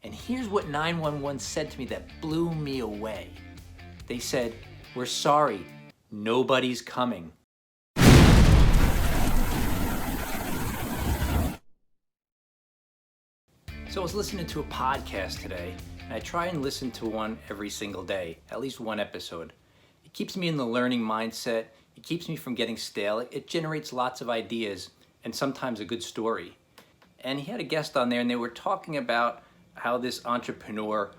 And here's what 911 said to me that blew me away. They said, "We're sorry, nobody's coming." So I was listening to a podcast today, and I try and listen to one every single day, at least one episode. It keeps me in the learning mindset, it keeps me from getting stale, it generates lots of ideas, and sometimes a good story. And he had a guest on there, and they were talking about how this entrepreneur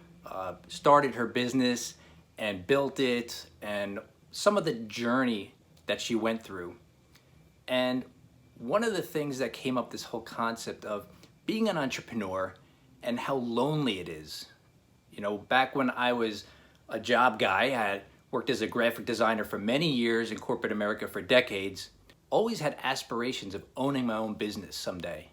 started her business and built it, and some of the journey that she went through. And one of the things that came up, this whole concept of being an entrepreneur and how lonely it is. You know, back when I was a job guy, I had worked as a graphic designer for many years in corporate America for decades, always had aspirations of owning my own business someday.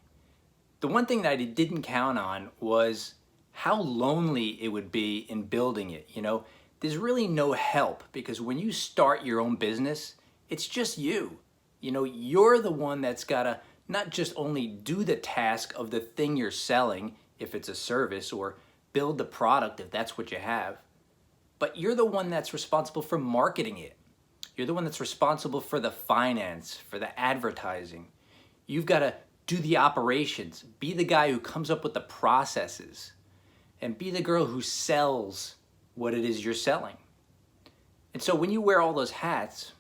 The one thing that I didn't count on was how lonely it would be in building it. You know, there's really no help, because when you start your own business, it's just you. You know, you're the one that's gotta not just only do the task of the thing you're selling, if it's a service, or build the product if that's what you have, but you're the one that's responsible for marketing it. You're the one that's responsible for the finance, for the advertising. You've got to do the operations, be the guy who comes up with the processes, and be the girl who sells what it is you're selling. And so when you wear all those hats,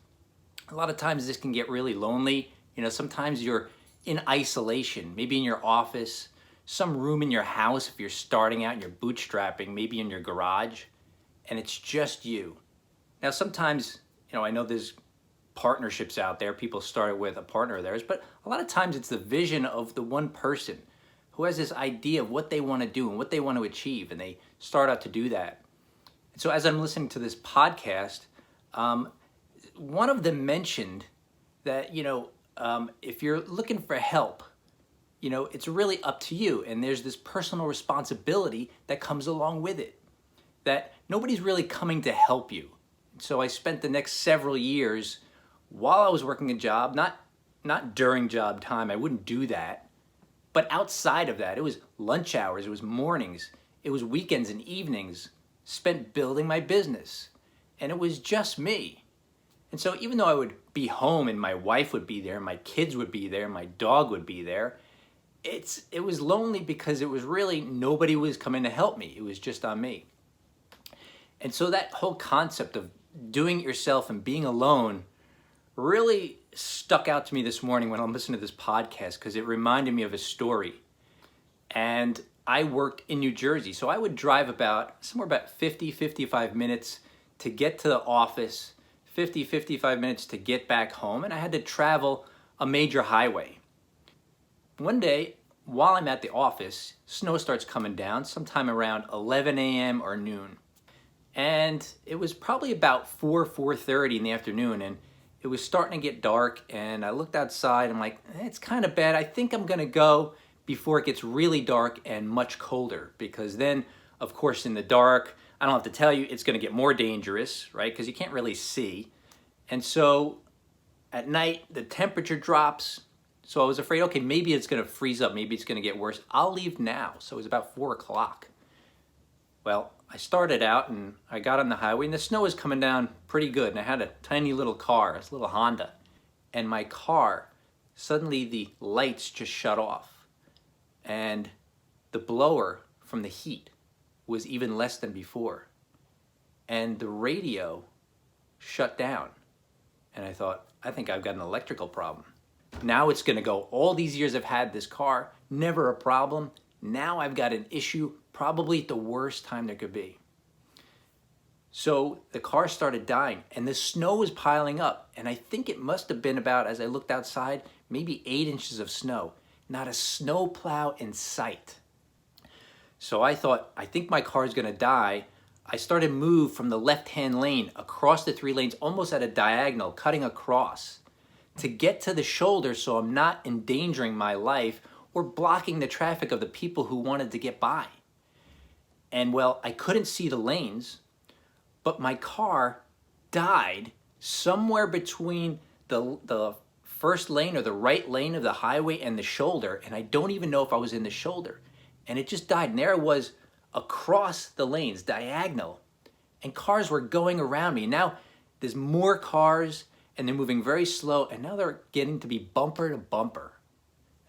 a lot of times this can get really lonely. You know, sometimes you're in isolation, maybe in your office, some room in your house if you're starting out and you're bootstrapping, maybe in your garage, and it's just you. Now sometimes, you know, I know there's partnerships out there, people start with a partner of theirs, but a lot of times it's the vision of the one person who has this idea of what they want to do and what they want to achieve, and they start out to do that. And so as I'm listening to this podcast, one of them mentioned that, you know, if you're looking for help, you know, it's really up to you. And there's this personal responsibility that comes along with it, that nobody's really coming to help you. So I spent the next several years while I was working a job, not during job time, I wouldn't do that, but outside of that, it was lunch hours, it was mornings, it was weekends and evenings, spent building my business. And it was just me. And so even though I would be home and my wife would be there, my kids would be there, my dog would be there, it was lonely because it was really nobody was coming to help me. It was just on me. And so that whole concept of doing it yourself and being alone really stuck out to me this morning when I'm listening to this podcast, because it reminded me of a story. And I worked in New Jersey, so I would drive somewhere about 55 minutes to get to the office, 55 minutes to get back home, and I had to travel a major highway. One day, while I'm at the office, snow starts coming down sometime around 11 a.m. or noon. And it was probably about 4:30 in the afternoon, and it was starting to get dark, and I looked outside, I'm like, it's kind of bad. I think I'm gonna go before it gets really dark and much colder, because then, of course, in the dark, I don't have to tell you, it's gonna get more dangerous, right? Because you can't really see. And so at night, the temperature drops. So I was afraid, okay, maybe it's gonna freeze up, maybe it's gonna get worse. I'll leave now. So it was about 4 o'clock. Well, I started out and I got on the highway, and the snow was coming down pretty good, and I had a tiny little car, this little Honda, and my car, suddenly the lights just shut off, and the blower from the heat was even less than before, and the radio shut down, and I thought, I think I've got an electrical problem. Now it's gonna go, all these years I've had this car, never a problem. Now I've got an issue, probably at the worst time there could be. So the car started dying, and the snow was piling up, and I think it must have been about, as I looked outside, maybe 8 inches of snow. Not a snow plow in sight. So I thought, I think my car is gonna die. I started to move from the left-hand lane across the 3 lanes, almost at a diagonal, cutting across, to get to the shoulder so I'm not endangering my life or blocking the traffic of the people who wanted to get by. And well, I couldn't see the lanes, but my car died somewhere between the first lane or the right lane of the highway and the shoulder, and I don't even know if I was in the shoulder. And it just died, and there I was across the lanes, diagonal, and cars were going around me. Now there's more cars and they're moving very slow, and now they're getting to be bumper to bumper.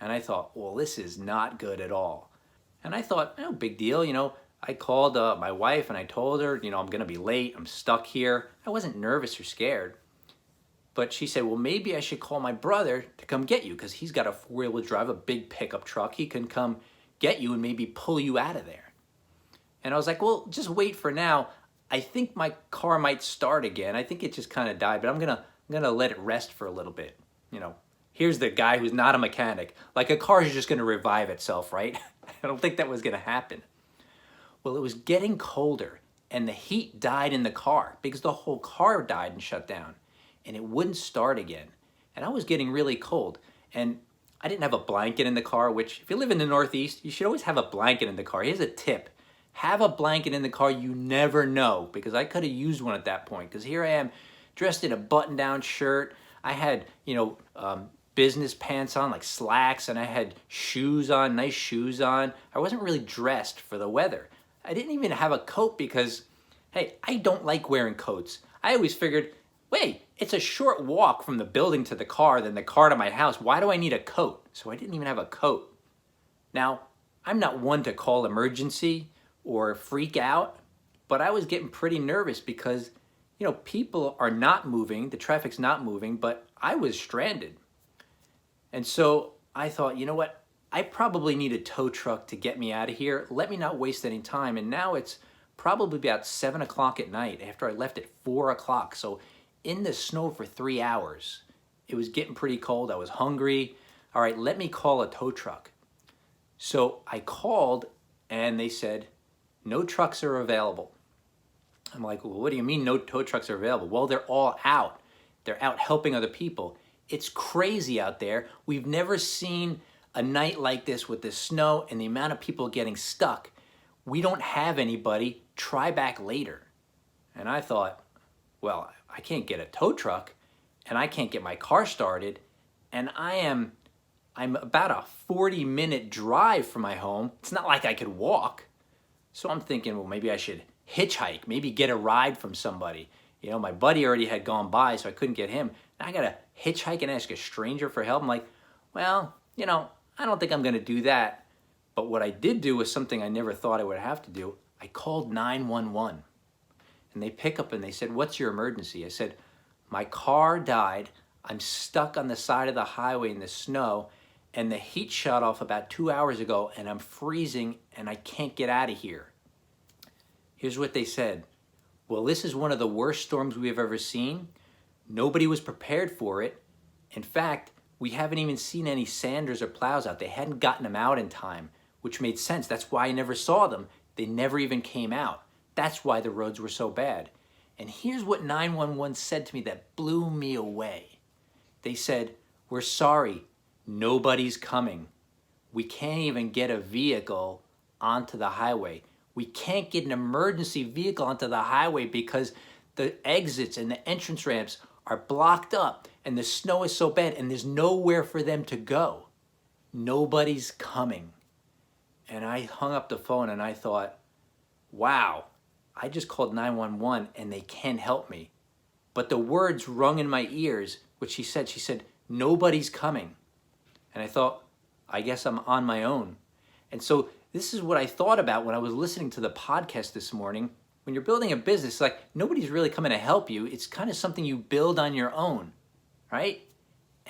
And I thought, well, this is not good at all. And I thought, no big deal. I called my wife and I told her, I'm going to be late. I'm stuck here. I wasn't nervous or scared. But she said, well, maybe I should call my brother to come get you because he's got a four-wheel drive, a big pickup truck. He can come get you and maybe pull you out of there. And I was like, well, just wait for now. I think my car might start again. I think it just kind of died, but I'm gonna let it rest for a little bit. Here's the guy who's not a mechanic. Like, a car is just gonna revive itself, right? I don't think that was gonna happen. Well, it was getting colder and the heat died in the car because the whole car died and shut down and it wouldn't start again. And I was getting really cold and I didn't have a blanket in the car, which if you live in the Northeast, you should always have a blanket in the car. Here's a tip. Have a blanket in the car. You never know, because I could have used one at that point, because here I am dressed in a button-down shirt. I had, business pants on, like slacks, and I had shoes on, nice shoes on. I wasn't really dressed for the weather. I didn't even have a coat because, hey, I don't like wearing coats. I always figured, wait, it's a short walk from the building to the car, then the car to my house. Why do I need a coat? So I didn't even have a coat. Now, I'm not one to call emergency or freak out, but I was getting pretty nervous because, people are not moving, the traffic's not moving, but I was stranded. And so I thought, you know what? I probably need a tow truck to get me out of here. Let me not waste any time. And now it's probably about 7 o'clock at night after I left at 4 o'clock. So in the snow for 3 hours, it was getting pretty cold. I was hungry. All right, let me call a tow truck. So I called and they said, no trucks are available. I'm like, well, what do you mean no tow trucks are available? Well, they're all out. They're out helping other people. It's crazy out there. We've never seen a night like this with the snow and the amount of people getting stuck. We don't have anybody. Try back later. And I thought, well, I can't get a tow truck and I can't get my car started. And I'm about a 40-minute drive from my home. It's not like I could walk. So I'm thinking, well, maybe I should hitchhike, maybe get a ride from somebody. My buddy already had gone by, so I couldn't get him. Now I got to hitchhike and ask a stranger for help. I'm like, well, I don't think I'm going to do that. But what I did do was something I never thought I would have to do. I called 911. And they pick up and they said, what's your emergency? I said, my car died. I'm stuck on the side of the highway in the snow, and the heat shut off about 2 hours ago, and I'm freezing, and I can't get out of here. Here's what they said. Well, this is one of the worst storms we have ever seen. Nobody was prepared for it. In fact, we haven't even seen any sanders or plows out. They hadn't gotten them out in time, which made sense. That's why I never saw them. They never even came out. That's why the roads were so bad. And here's what 911 said to me that blew me away. They said, we're sorry, nobody's coming. We can't even get a vehicle onto the highway. We can't get an emergency vehicle onto the highway because the exits and the entrance ramps are blocked up and the snow is so bad and there's nowhere for them to go. Nobody's coming. And I hung up the phone and I thought, wow, I just called 911 and they can't help me. But the words rung in my ears, which she said, nobody's coming. And I thought, I guess I'm on my own. And so this is what I thought about when I was listening to the podcast this morning. When you're building a business, like, nobody's really coming to help you. It's kind of something you build on your own, right?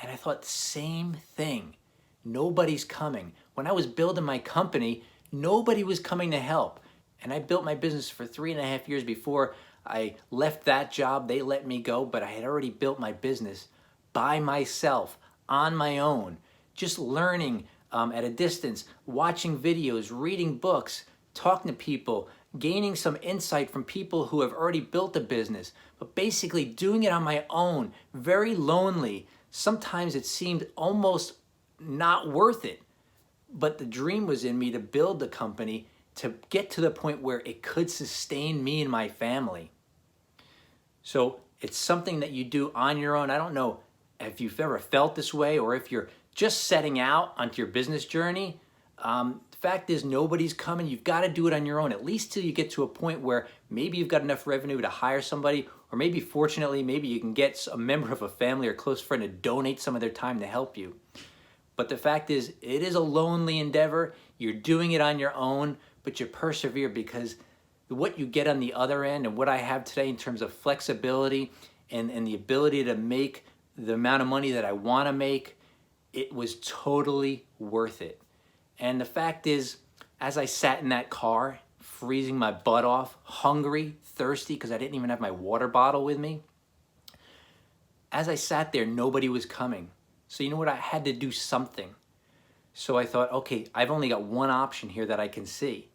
And I thought, same thing. Nobody's coming. When I was building my company, nobody was coming to help. And I built my business for 3.5 years before I left that job. They let me go, but I had already built my business by myself, on my own, just learning at a distance, watching videos, reading books, talking to people, gaining some insight from people who have already built a business, but basically doing it on my own, very lonely. Sometimes it seemed almost not worth it, but the dream was in me to build the company to get to the point where it could sustain me and my family. So it's something that you do on your own. I don't know if you've ever felt this way or if you're just setting out onto your business journey. The fact is, nobody's coming. You've got to do it on your own, at least till you get to a point where maybe you've got enough revenue to hire somebody, or maybe fortunately, maybe you can get a member of a family or close friend to donate some of their time to help you. But the fact is, it is a lonely endeavor. You're doing it on your own, but you persevere, because what you get on the other end and what I have today in terms of flexibility and the ability to make the amount of money that I want to make, it was totally worth it. And the fact is, as I sat in that car, freezing my butt off, hungry, thirsty, because I didn't even have my water bottle with me, as I sat there, nobody was coming. So you know what? I had to do something. So I thought, okay, I've only got one option here that I can see.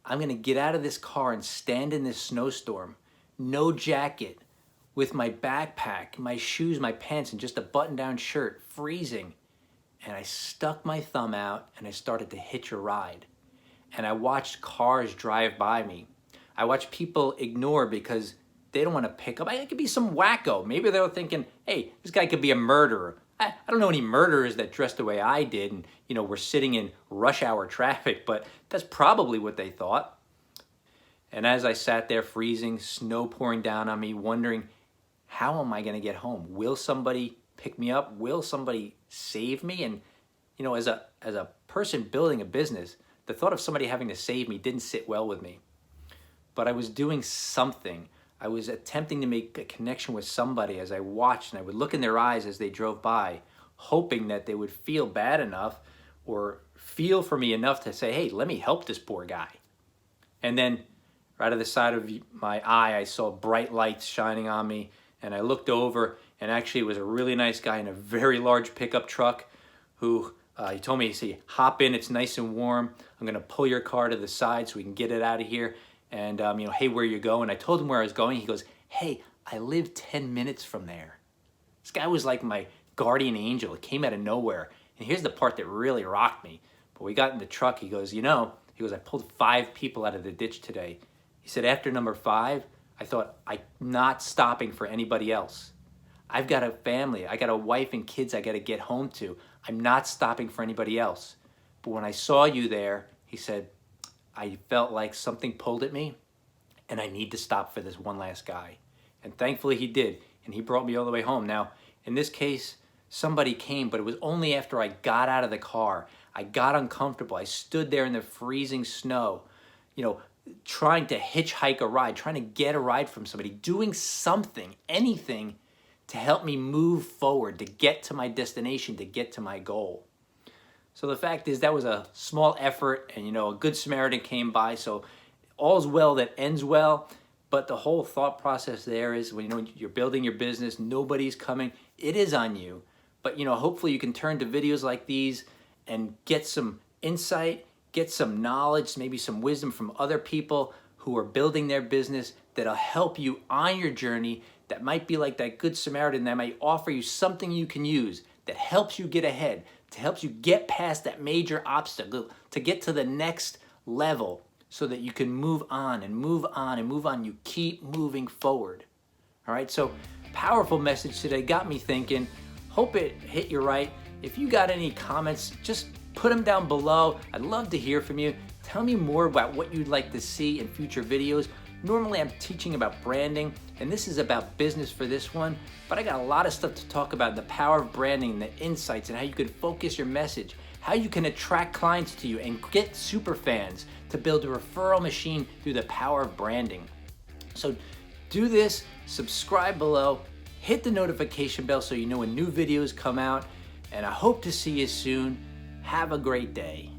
I'm going to get out of this car and stand in this snowstorm, no jacket, with my backpack, my shoes, my pants, and just a button-down shirt, freezing. And I stuck my thumb out and I started to hitch a ride. And I watched cars drive by me. I watched people ignore because they don't want to pick up. It could be some wacko. Maybe they were thinking, hey, this guy could be a murderer. I don't know any murderers that dressed the way I did and, were sitting in rush hour traffic, but that's probably what they thought. And as I sat there freezing, snow pouring down on me, wondering, how am I going to get home? Will somebody pick me up? Will somebody save me? And, as a person building a business, the thought of somebody having to save me didn't sit well with me. But I was doing something. I was attempting to make a connection with somebody as I watched, and I would look in their eyes as they drove by, hoping that they would feel bad enough or feel for me enough to say, hey, let me help this poor guy. And then right out of the side of my eye, I saw bright lights shining on me, and I looked over, and actually it was a really nice guy in a very large pickup truck who he told me, he said, hop in, it's nice and warm. I'm going to pull your car to the side so we can get it out of here. And, hey, where you going? I told him where I was going. He goes, hey, I live 10 minutes from there. This guy was like my guardian angel. It came out of nowhere. And here's the part that really rocked me. But we got in the truck. He goes, I pulled 5 people out of the ditch today. He said, after number 5, I thought, I'm not stopping for anybody else. I've got a family. I got a wife and kids I got to get home to. I'm not stopping for anybody else. But when I saw you there, he said, I felt like something pulled at me, and I need to stop for this one last guy. And thankfully he did, and he brought me all the way home. Now, in this case, somebody came, but it was only after I got out of the car. I got uncomfortable. I stood there in the freezing snow, trying to hitchhike a ride, trying to get a ride from somebody, doing something, anything to help me move forward, to get to my destination, to get to my goal. So the fact is, that was a small effort, and a good Samaritan came by, so all's well that ends well. But the whole thought process there is, when you're building your business, nobody's coming, it is on you. But hopefully you can turn to videos like these and get some insight, get some knowledge, maybe some wisdom from other people who are building their business that'll help you on your journey, that might be like that good Samaritan, that might offer you something you can use that helps you get ahead, to help you get past that major obstacle, to get to the next level so that you can move on and move on and move on. You keep moving forward. All right, so powerful message today, got me thinking. Hope it hit you right. If you got any comments, just put them down below. I'd love to hear from you. Tell me more about what you'd like to see in future videos. Normally I'm teaching about branding, and this is about business for this one, but I got a lot of stuff to talk about, the power of branding, the insights, and how you can focus your message, how you can attract clients to you and get super fans, to build a referral machine through the power of branding. So do this, subscribe below, hit the notification bell so you know when new videos come out, and I hope to see you soon. Have a great day.